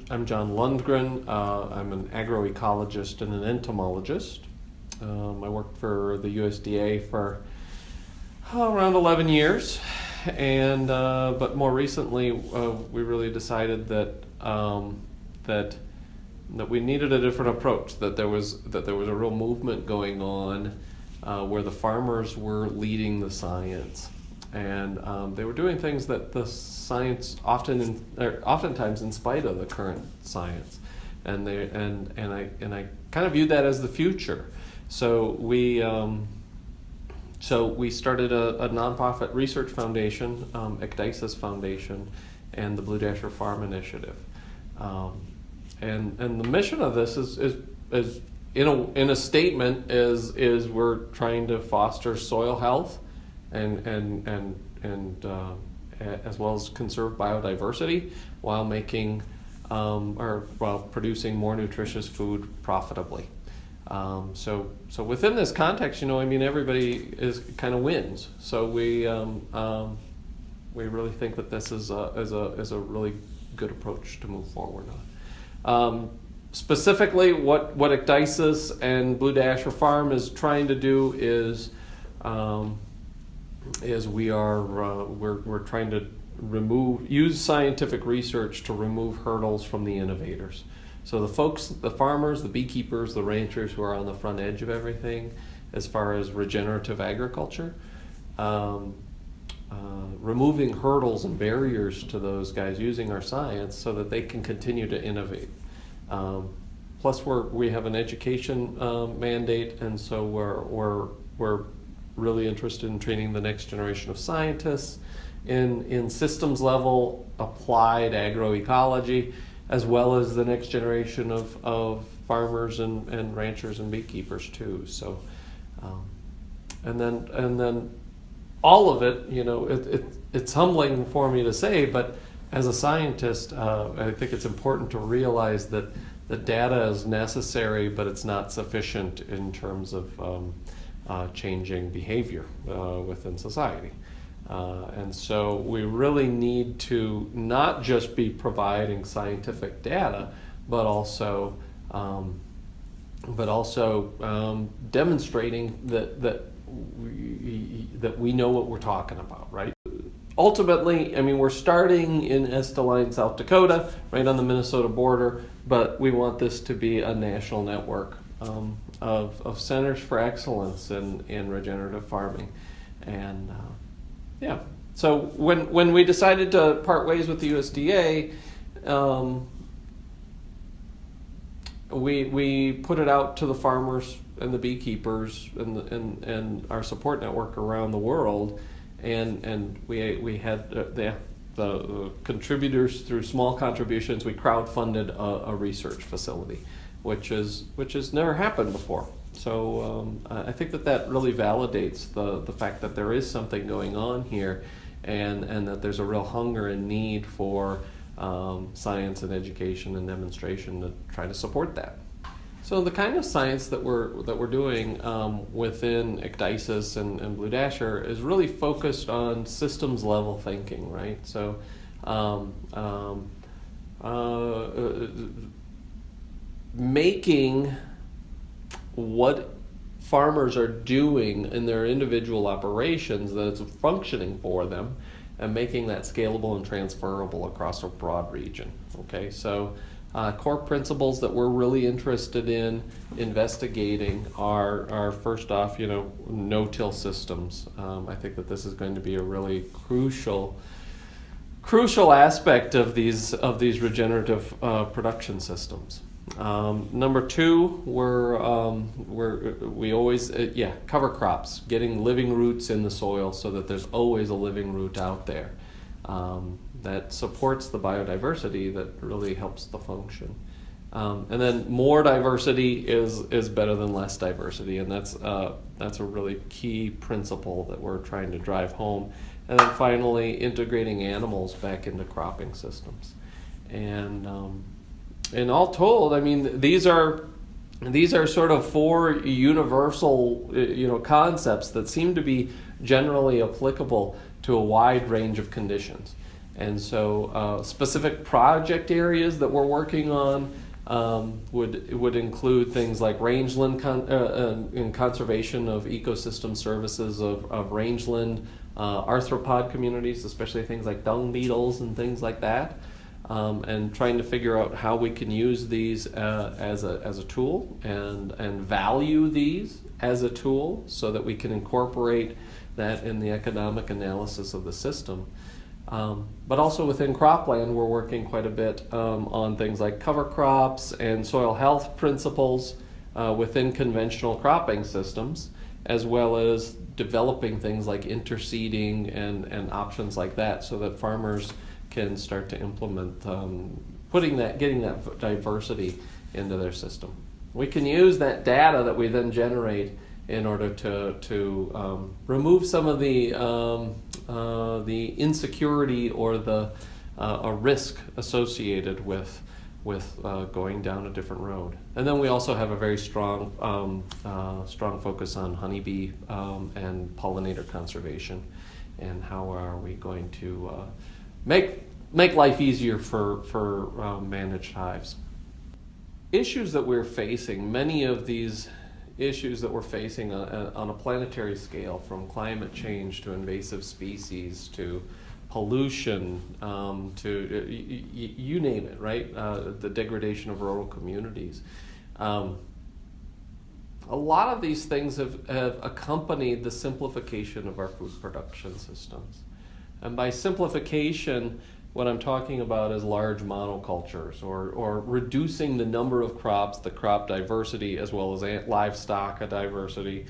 John Lundgren. I'm an agroecologist and an entomologist. I worked for the USDA for around 11 years, and but more recently we really decided that that we needed a different approach. That there was a real movement going on where the farmers were leading the science, and they were doing things that the science oftentimes in spite of the current science, and I kind of viewed that as the future. So we started a nonprofit research foundation, Ecdysis Foundation, and the Blue Dasher Farm Initiative, and the mission of this is in a statement is we're trying to foster soil health and as well as conserve biodiversity while making while producing more nutritious food profitably. So within this context, everybody kind of wins. So we really think that this is a really good approach to move forward on. Specifically, what Ecdysis and Blue Dasher Farm is trying to do is we're trying to use scientific research to remove hurdles from the innovators. So the farmers, the beekeepers, the ranchers who are on the front edge of everything, as far as regenerative agriculture, removing hurdles and barriers to those guys using our science so that they can continue to innovate. Plus, we have an education mandate, and so we're really interested in training the next generation of scientists in systems level applied agroecology, as well as the next generation of farmers and ranchers and beekeepers too. So, and then all of it, it's humbling for me to say, but as a scientist, I think it's important to realize that the data is necessary, but it's not sufficient in terms of changing behavior within society. And so we really need to not just be providing scientific data, but also demonstrating that we know what we're talking about, right? Ultimately, we're starting in Esteline, South Dakota, right on the Minnesota border, but we want this to be a national network of centers for excellence in regenerative farming. And so when we decided to part ways with the USDA, we put it out to the farmers and the beekeepers and our support network around the world, and we had the contributors through small contributions. We crowdfunded a research facility, which has never happened before. So I think that really validates the fact that there is something going on here, and that there's a real hunger and need for science and education and demonstration to try to support that. So the kind of science that we're doing within Ecdysis and Blue Dasher is really focused on systems level thinking, right? So making what farmers are doing in their individual operations, that it's functioning for them, and making that scalable and transferable across a broad region. Okay, so core principles that we're really interested in investigating are first off, no-till systems. I think that this is going to be a really crucial aspect of these regenerative production systems. Number two, we always cover crops, getting living roots in the soil so that there's always a living root out there that supports the biodiversity that really helps the function. And then more diversity is better than less diversity, and that's a really key principle that we're trying to drive home. And then finally, integrating animals back into cropping systems. And all told, these are sort of four universal, concepts that seem to be generally applicable to a wide range of conditions. And so specific project areas that we're working on would include things like rangeland and conservation of ecosystem services of rangeland, arthropod communities, especially things like dung beetles and things like that, and trying to figure out how we can use these as a tool and value these as a tool so that we can incorporate that in the economic analysis of the system. But also within cropland, we're working quite a bit on things like cover crops and soil health principles within conventional cropping systems, as well as developing things like interseeding and options like that, so that farmers can start to implement getting that diversity into their system. We can use that data that we then generate in order to remove some of the insecurity or the a risk associated with going down a different road. And then we also have a very strong focus on honeybee and pollinator conservation, and how are we going to make life easier for managed hives. Issues that we're facing, many of these issues that we're facing on a planetary scale, from climate change to invasive species to pollution, to you name it, right? The degradation of rural communities. A lot of these things have accompanied the simplification of our food production systems. And by simplification, what I'm talking about is large monocultures, or reducing the number of crops, the crop diversity, as well as livestock diversity,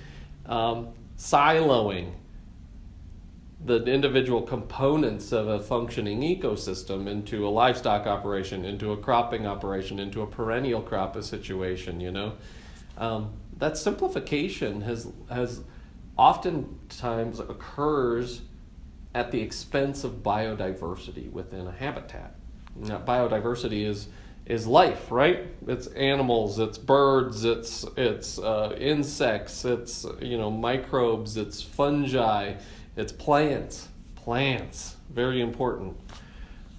siloing the individual components of a functioning ecosystem into a livestock operation, into a cropping operation, into a perennial crop situation, you know. That simplification has oftentimes occurs at the expense of biodiversity within a habitat. Now, biodiversity is life, right? It's animals, it's birds, it's insects, it's microbes, it's fungi, it's plants, very important.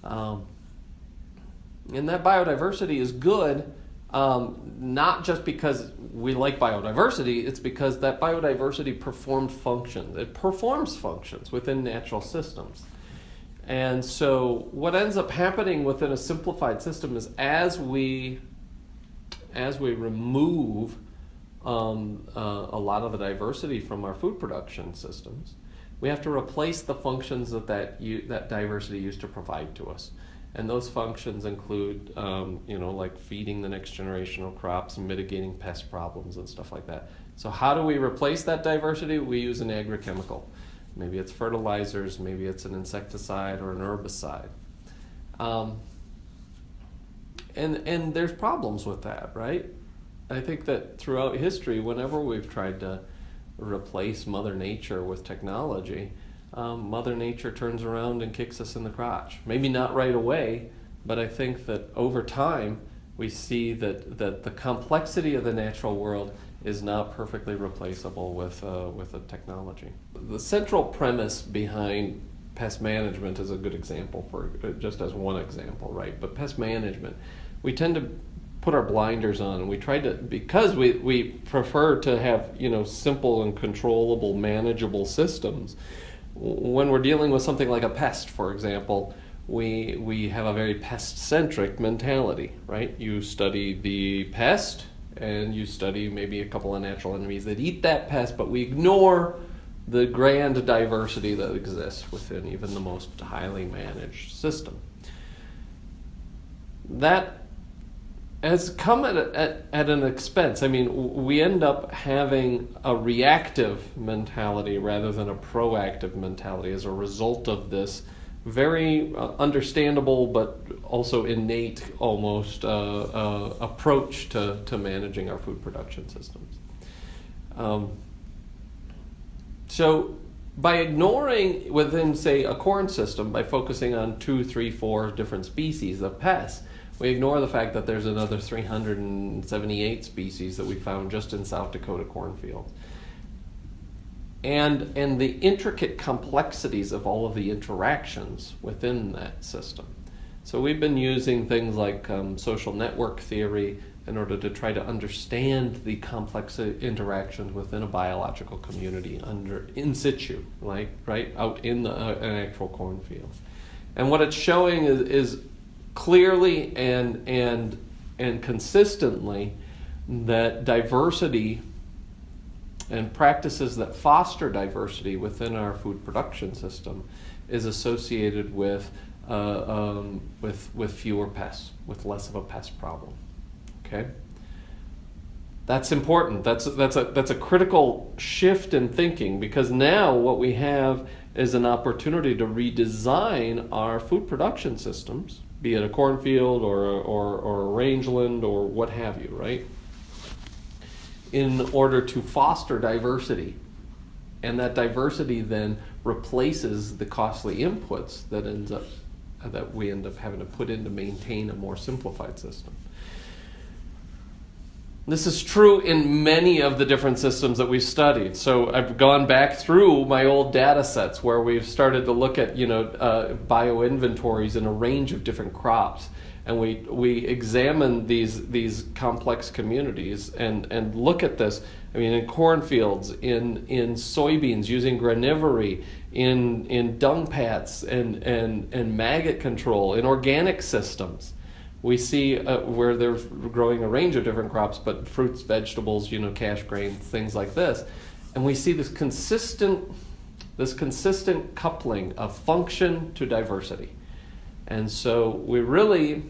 And that biodiversity is good, not just because we like biodiversity, it's because that biodiversity performs functions. It performs functions within natural systems. And so what ends up happening within a simplified system is as we remove a lot of the diversity from our food production systems, we have to replace the functions that diversity used to provide to us. And those functions include, like feeding the next generation of crops and mitigating pest problems and stuff like that. So how do we replace that diversity? We use an agrochemical. Maybe it's fertilizers, maybe it's an insecticide or an herbicide. And there's problems with that, right? I think that throughout history, whenever we've tried to replace Mother Nature with technology, Mother Nature turns around and kicks us in the crotch. Maybe not right away, but I think that over time we see that the complexity of the natural world is not perfectly replaceable with a technology. The central premise behind pest management is a good example, for just as one example, right? But pest management, we tend to put our blinders on, and we try to, because we prefer to have simple and controllable, manageable systems. When we're dealing with something like a pest, for example, we have a very pest-centric mentality, right? You study the pest, and you study maybe a couple of natural enemies that eat that pest, but we ignore the grand diversity that exists within even the most highly managed system. That has come at an expense. I mean, we end up having a reactive mentality rather than a proactive mentality as a result of this very understandable but also innate almost approach to managing our food production systems. So by ignoring within, say, a corn system, by focusing on 2, 3, 4 different species of pests, we ignore the fact that there's another 378 species that we found just in South Dakota cornfields. and the intricate complexities of all of the interactions within that system. So we've been using things like social network theory in order to try to understand the complex interactions within a biological community in situ, like right out in an actual cornfield. And what it's showing is clearly and consistently that diversity and practices that foster diversity within our food production system is associated with fewer pests, with less of a pest problem. Okay, that's important. That's a critical shift in thinking, because now what we have is an opportunity to redesign our food production systems, be it a cornfield or a rangeland or what have you, right? In order to foster diversity, and that diversity then replaces the costly inputs that we end up having to put in to maintain a more simplified system. This is true in many of the different systems that we've studied. So I've gone back through my old data sets where we've started to look at bioinventories in a range of different crops, and we examine these complex communities and look at this. I mean, in cornfields, in soybeans using granivory, in dung pats and maggot control, in organic systems. We see where they're growing a range of different crops, but fruits, vegetables, cash grains, things like this. And we see this consistent coupling of function to diversity. And so we really,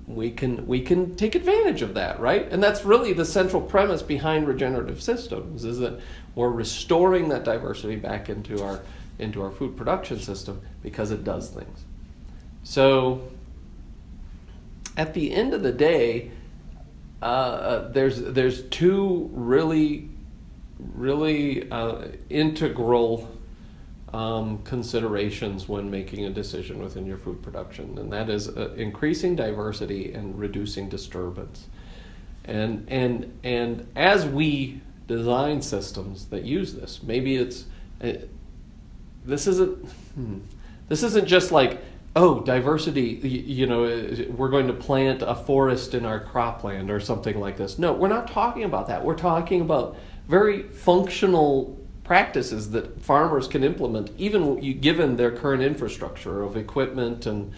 we can take advantage of that, right? And that's really the central premise behind regenerative systems, is that we're restoring that diversity back into our food production system because it does things. So at the end of the day, there's two really integral considerations when making a decision within your food production, and that is increasing diversity and reducing disturbance. And as we design systems that use this, maybe this isn't just like, oh, diversity, we're going to plant a forest in our cropland or something like this. No, we're not talking about that. We're talking about very functional practices that farmers can implement, even given their current infrastructure of equipment and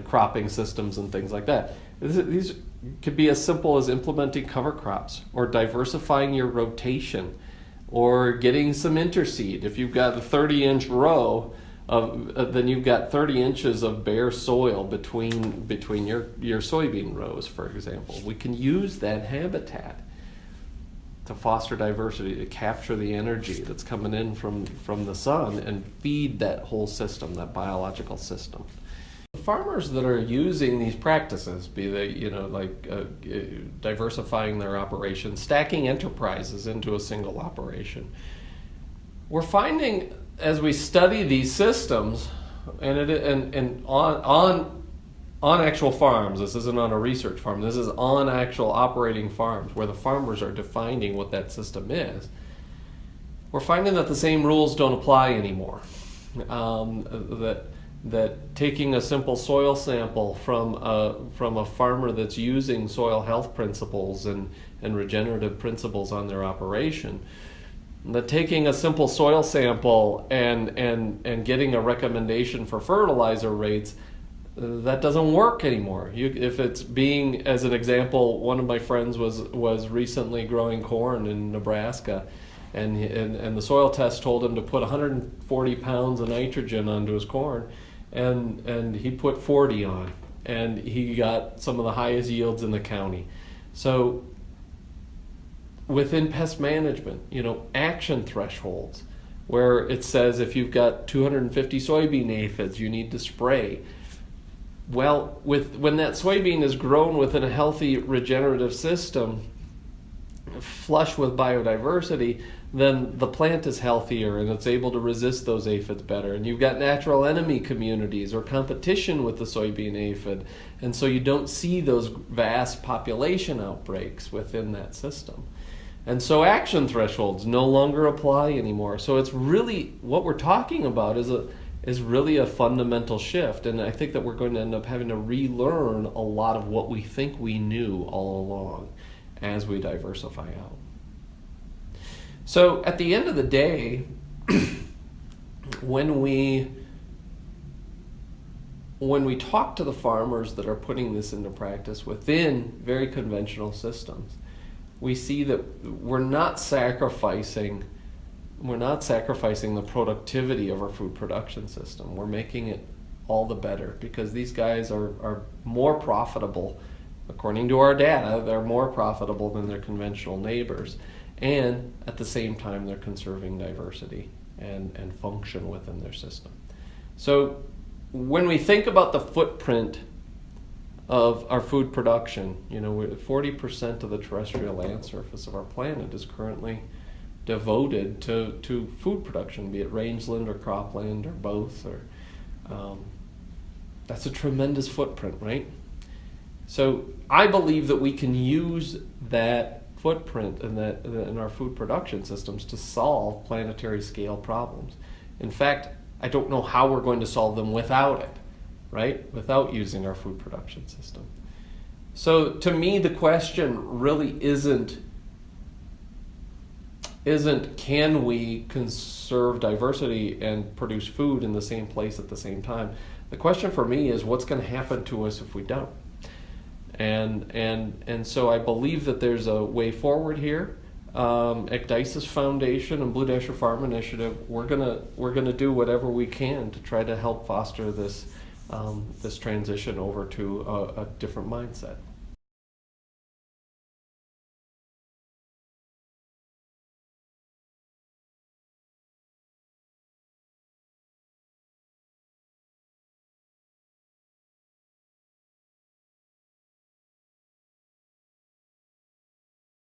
cropping systems and things like that. These could be as simple as implementing cover crops, or diversifying your rotation, or getting some interseed. If you've got a 30-inch row, then you've got 30 inches of bare soil between your soybean rows, for example. We can use that habitat to foster diversity, to capture the energy that's coming in from the sun and feed that whole system, that biological system. The farmers that are using these practices, be they diversifying their operations, stacking enterprises into a single operation, we're finding, as we study these systems, and on actual farms, this isn't on a research farm, this is on actual operating farms where the farmers are defining what that system is, we're finding that the same rules don't apply anymore. That taking a simple soil sample from a farmer that's using soil health principles and regenerative principles on their operation, that taking a simple soil sample and getting a recommendation for fertilizer rates, that doesn't work anymore. If it's being, as an example, one of my friends was recently growing corn in Nebraska, and the soil test told him to put 140 pounds of nitrogen onto his corn, and he put 40 on, and he got some of the highest yields in the county. So within pest management, action thresholds, where it says if you've got 250 soybean aphids, you need to spray. Well, when that soybean is grown within a healthy regenerative system, flush with biodiversity, then the plant is healthier and it's able to resist those aphids better. And you've got natural enemy communities or competition with the soybean aphid, and so you don't see those vast population outbreaks within that system. And so action thresholds no longer apply anymore. So it's really, what we're talking about is really a fundamental shift. And I think that we're going to end up having to relearn a lot of what we think we knew all along as we diversify out. So at the end of the day, when we talk to the farmers that are putting this into practice within very conventional systems, we see that we're not sacrificing the productivity of our food production system. We're making it all the better because these guys are more profitable. According to our data, they're more profitable than their conventional neighbors. And at the same time, they're conserving diversity and function within their system. So when we think about the footprint of our food production, 40% of the terrestrial land surface of our planet is currently devoted to food production, be it rangeland or cropland or both. That's a tremendous footprint, right? So I believe that we can use that footprint in our food production systems to solve planetary scale problems. In fact, I don't know how we're going to solve them without it, right? Without using our food production system. So to me, the question really isn't can we conserve diversity and produce food in the same place at the same time? The question for me is what's going to happen to us if we don't? And so I believe that there's a way forward here. Ecdysis Foundation and Blue Dasher Farm Initiative, we're gonna do whatever we can to try to help foster this transition over to a different mindset.